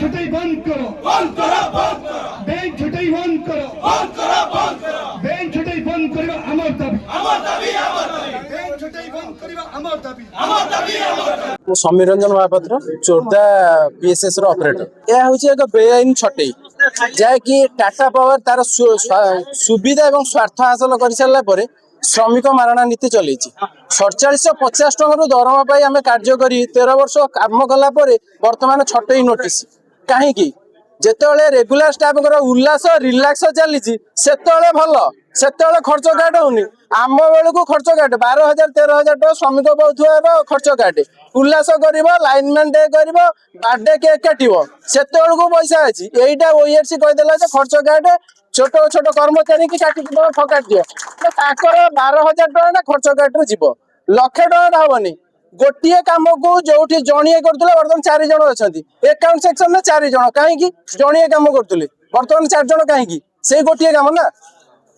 छटाई बंद करो, बंद करो, बंद करो, बैंक छटाई बंद करो, बंद करो, बंद करो, बैंक छटाई बंद करिबा आमर दाबी, अमर दाबी, अमर दाबी, बैंक छटाई बंद करिबा आमर दाबी। अमर दाबी, अमर दाबी। ମୁଁ ସମୀର ରଞ୍ଜନ ମହାପାତ୍ର ଚୋର୍ଦ୍ଦା PSS ର ଅପରେଟର। ଏହା ହେଉଛି ଏକ ବେଆଇନ ଛଟେଇ ଯାହାକି ଟାଟା ପାୱାର ତାର ସୁବିଧା ଏବଂ ସ୍ୱାର୍ଥ ହାସଲ କରିସାରିଲା ପରେ ଶ୍ରମିକ ମାରଣା ନୀତି ଚଲେଇଛି। 4750 ଟଙ୍କାରୁ ଦରମା ପାଇ ଆମେ କାର୍ଯ୍ୟ କରି 13 ବର୍ଷ କାମ କଲା ପରେ ବର୍ତ୍ତମାନ ଛଟେଇ ନୋଟିସ୍ କାହିଁକି? ଯେତେବେଳେ ରେଗୁଲାର ଷ୍ଟାଫଙ୍କର ଉଲ୍ଲାସ ରିଲାକ୍ସ ଚାଲିଛି ସେତେବେଳେ ଭଲ, ସେତେବେଳେ ଖର୍ଚ୍ଚ କାଟ ହଉନି। ଆମ ବେଳକୁ ଖର୍ଚ୍ଚ କାଟେ 12,000 13,000 ଟଙ୍କା ଶ୍ରମିକ ପାଉଥିବା ଖର୍ଚ୍ଚ କାଟେ। ଉଲ୍ଲାସ କରିବ, ଲାଇନମ୍ୟାନ ଡେ କରିବ, ବାର୍ଥଡେ କେକ୍ କାଟିବ, ସେତେବେଳକୁ ପଇସା ଅଛି। ଏଇଟା ORC କହିଦେଲା ଯେ ଖର୍ଚ୍ଚ କାଟେ, ଛୋଟ ଛୋଟ କର୍ମଚାରୀ କି କାଟିଦେବ ଫକାଟ ଦିଅ। ତାଙ୍କର 12,000 ଟଙ୍କା ଖର୍ଚ୍ଚ କାଟରେ ଯିବ, 1,00,000 ଟଙ୍କା ହବନି। ଗୋଟିଏ କାମକୁ ଯୋଉଠି ଜଣିଏ କରୁଥିଲେ ବର୍ତ୍ତମାନ 4 ଜଣ ଅଛନ୍ତି। ଏକାଉଣ୍ଟ ସେକ୍ସନରେ 4 ଜଣ, କାହିଁକି? ଜଣିଏ କାମ କରୁଥିଲେ, ବର୍ତ୍ତମାନ 4 ଜଣ କାହିଁକି? ସେଇ ଗୋଟିଏ କାମ ନା।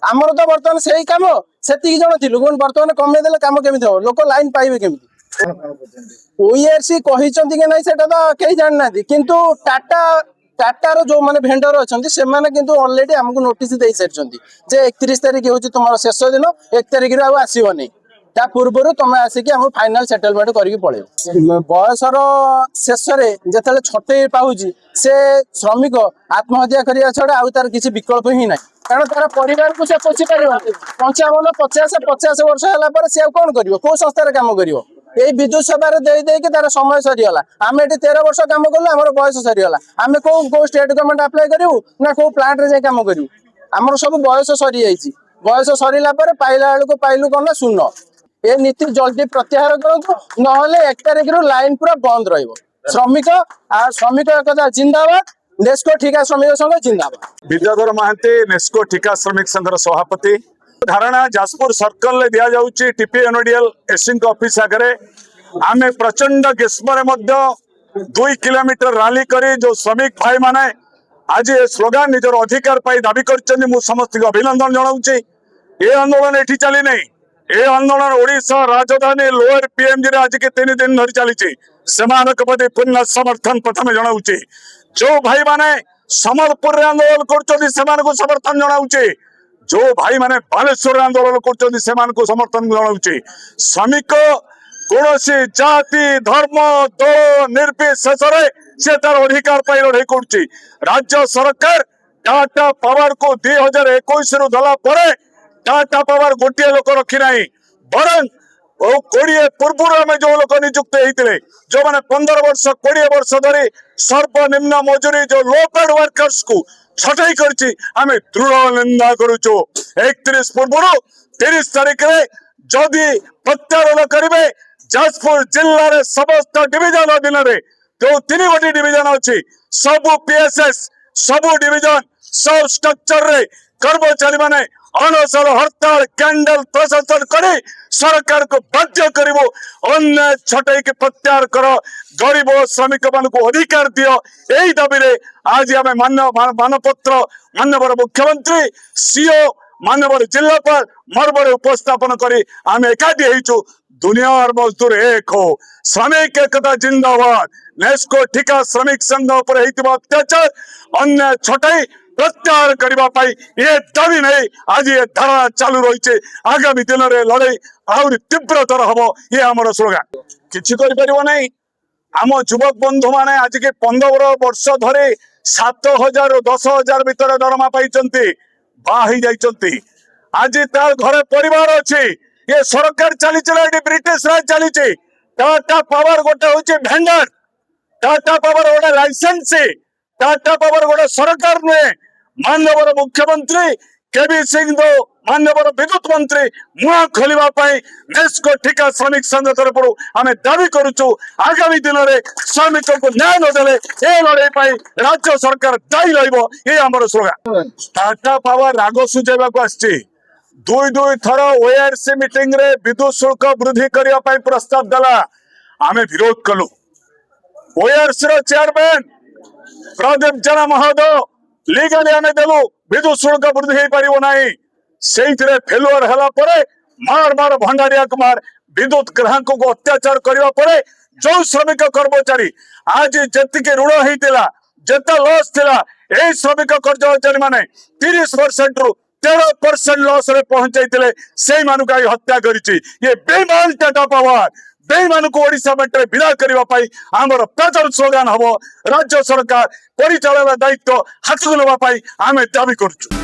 ଆମର ତ ବର୍ତ୍ତମାନ ସେଇ କାମ ସେତିକି ଜଣ ଥିଲୁ, ବର୍ତ୍ତମାନ କମେଇ ଦେଲେ କାମ କେମିତି ହବ? ଲୋକ ଲାଇନ ପାଇବେ କେମିତି? ORC କହିଛନ୍ତି କି ନାଇଁ ସେଟା ତ କେହି ଜାଣିନାହାନ୍ତି, କିନ୍ତୁ ଟାଟାର ଯୋଉମାନେ ଭେଣ୍ଡର ଅଛନ୍ତି ସେମାନେ କିନ୍ତୁ ଅଲରେଡି ଆମକୁ ନୋଟିସ ଦେଇ ସାରିଛନ୍ତି ଯେ 31 ତାରିଖ ହେଉଛି ତୁମର ଶେଷ ଦିନ, 1 ତାରିଖରୁ ଆଉ ଆସିବନି। ତା ପୂର୍ବରୁ ତମେ ଆସିକି ଆମ ଫାଇନାଲ ସେଟଲମେଣ୍ଟ କରିକି ପଳେଇବ। ବୟସର ଶେଷରେ ଯେତେବେଳେ ଛଟେଇ ପାଉଛି ସେ ଶ୍ରମିକ ଆତ୍ମହତ୍ୟା କରିବା ଛଡା ଆଉ ତାର କିଛି ବିକଳ୍ପ ହିଁ ନାହିଁ। କାରଣ ତାର ପରିବାରକୁ ସେ ପୋଷି ପାରିବ। 55 ବର୍ଷ ହେଲା ପରେ ସେ ଆଉ କଣ କରିବ? କୋଉ ସଂସ୍ଥାରେ କାମ କରିବ? ଏଇ ବିଦ୍ୟୁତ ସେବାରେ ଦେଇକି ତାର ସମୟ ସରିଗଲା। ଆମେ ଏଠି 13 ବର୍ଷ କାମ କଲୁ, ଆମର ବୟସ ସରିଗଲା। ଆମେ କୋଉ ଷ୍ଟେଟ ଗଭର୍ଣ୍ଣମେଣ୍ଟ ଆପ୍ଲାଏ କରିବୁ ନା କୋଉ ପ୍ଲାଣ୍ଟରେ ଯାଇ କାମ କରିବୁ? ଆମର ସବୁ ବୟସ ସରିଯାଇଛି। ବୟସ ସରିଲା ପରେ ପାଇଲା ବେଳକୁ ପାଇଲୁ କଣ ନା ଶୂନ। ଏ ନୀତି ଜଲ୍ଦି ପ୍ରତ୍ୟାହାର କରନ୍ତୁ, ନହେଲେ 1 ତାରିଖରୁ ଲାଇନ ପୁରା ବନ୍ଦ ରହିବ। ଶ୍ରମିକ ଏକତା ଜିନ୍ଦାବାଦ, ନେସ୍କୋ ଠିକା ଶ୍ରମିକ ସଂଘ जिंदाबाद। विद्याधर महांती नेस्को ठिका श्रमिक संघर सभापति। धारणा जाजपुर सर्कल ले दिया जाउची TPNODL एसिंग ऑफिस आगे आमे प्रचंड ग्रीष्म 2 किलोमीटर रैली करी जो श्रमिक भाई माने आज स्लोगान निजर अधिकार पाई दाबी करछन्ती। मु समस्त को अभिनंदन जणाउची। ए आंदोलन एठी चली नहीं, ए आंदोलन ओडिशा राजधानी लोअर PMG रे आज के 3 दिन धरी चली। प्रति पूर्ण समर्थन प्रथम जनाऊे। जो भाई माने समलपुर आंदोलन कर समर्थन जनाऊे, जो भाई माने बालेश्वर आंदोलन कर समर्थन जनाऊे। श्रमिक कौन जाति धर्म दल निर्विशेष से तार अधिकार पाई लड़ाई कर। राज्य सरकार टाटा पावर को 2021 रु धला परे टाटा पावर गोटे लोक रखी ना, बरं 20 पूर्व जो लोक नियुक्त होते जो मैंने 15 वर्ष 20 वर्ष धरी सर्वनिम्न मजूरी जो लो पेड वर्कर्स को छटाई कर दृढ़ निंदा करुचु। 31 पूर्व 30 तारिख में जदि प्रत्यारोप करेंगे जाजपुर जिले में समस्त डिविजन अधीन जो 3 गोटी डिविजन अच्छी सबू PSS सबू डिविजन सब स्ट्रक्चर रे कर्मचारी माने अनशन हड़ताल कैंडल प्रशासन कर सरकार को बाध्य करिवो। अन्य छटाई के प्रत्याहार कर, गरीब श्रमिक मान को अधिकार दियो। यही दाबी रे आज आम मानपत्र माननीय मुख्यमंत्री CO माननीय जिलापाल मरबड़े उपस्थापन करी आम एकाठी होइछु। दुनियार मजदूर एक हो, श्रमिक एकता जिंदाबाद। नेस्को ठिका श्रमिक संघ पर अत्याचार अन्य छटाई प्रत्याहार करने ये दाबी नहीं आज ये धारणा चालू रही। आगामी दिन में लड़ाई आहरी तीव्रतर हम ये आम स्लोगान। किसी नहीं आम युवक बंधु माने आज के 15 वर्ष धरी 7,000 ରୁ 10,000 भितर दरमा पाई बाही जाइछन्ती। आज तार घरे परिवार अच्छी। ये सरकार चली ब्रिटिश राज चली। टाटा पावर गोटे हूँ भेंडर, टाटा पावर गोटे लाइसेंस, टाटा पावर गोटे सरकार नुहे। माननीय मुख्यमंत्री केबी सिंह दो माननीय विद्युत मंत्री मुह खोलने नेस्को ठिका श्रमिक संघ तरफ आम दावी करुचु। आगामी दिन में श्रमिक को न्याय नदेले ए लड़ाई राज्य सरकार दायी रही आम स्लोगान। टाटा पावर राग सुझेबा आसी 2 थर ORC मीटिंग रे विद्युत शुल्क वृद्धि करने प्रस्ताव देला। आम विरोध कलु। ORC रो चेयरमैन प्रदीप जेना महोदय लीगली आम देलु विद्युत शुल्क वृद्धि हो पार ना। से फेलुअर है मार मार भंडारिया कुमार विद्युत ग्राहक को अत्याचार करने जो श्रमिक कर्मचारी आज जी ऋण होता ଯେତେ ଲସ୍ ଥିଲା ଏଇ ଶ୍ରମିକ କର୍ମଚାରୀ ମାନେ 30% ରୁ 13% ଲସ୍ ରେ ପହଞ୍ଚାଇଥିଲେ ସେଇମାନଙ୍କୁ ଆଜି ହତ୍ୟା କରିଛି। ये बेईमान टाटा पावर बेईମାନଙ୍କୁ ओडिशा मेट्रे विदा करबा पई हमर प्रचार स्लोगान हबो। राज्य सरकार परिचालन दायित्व हाथ नबा पई आमे दाबी करछु।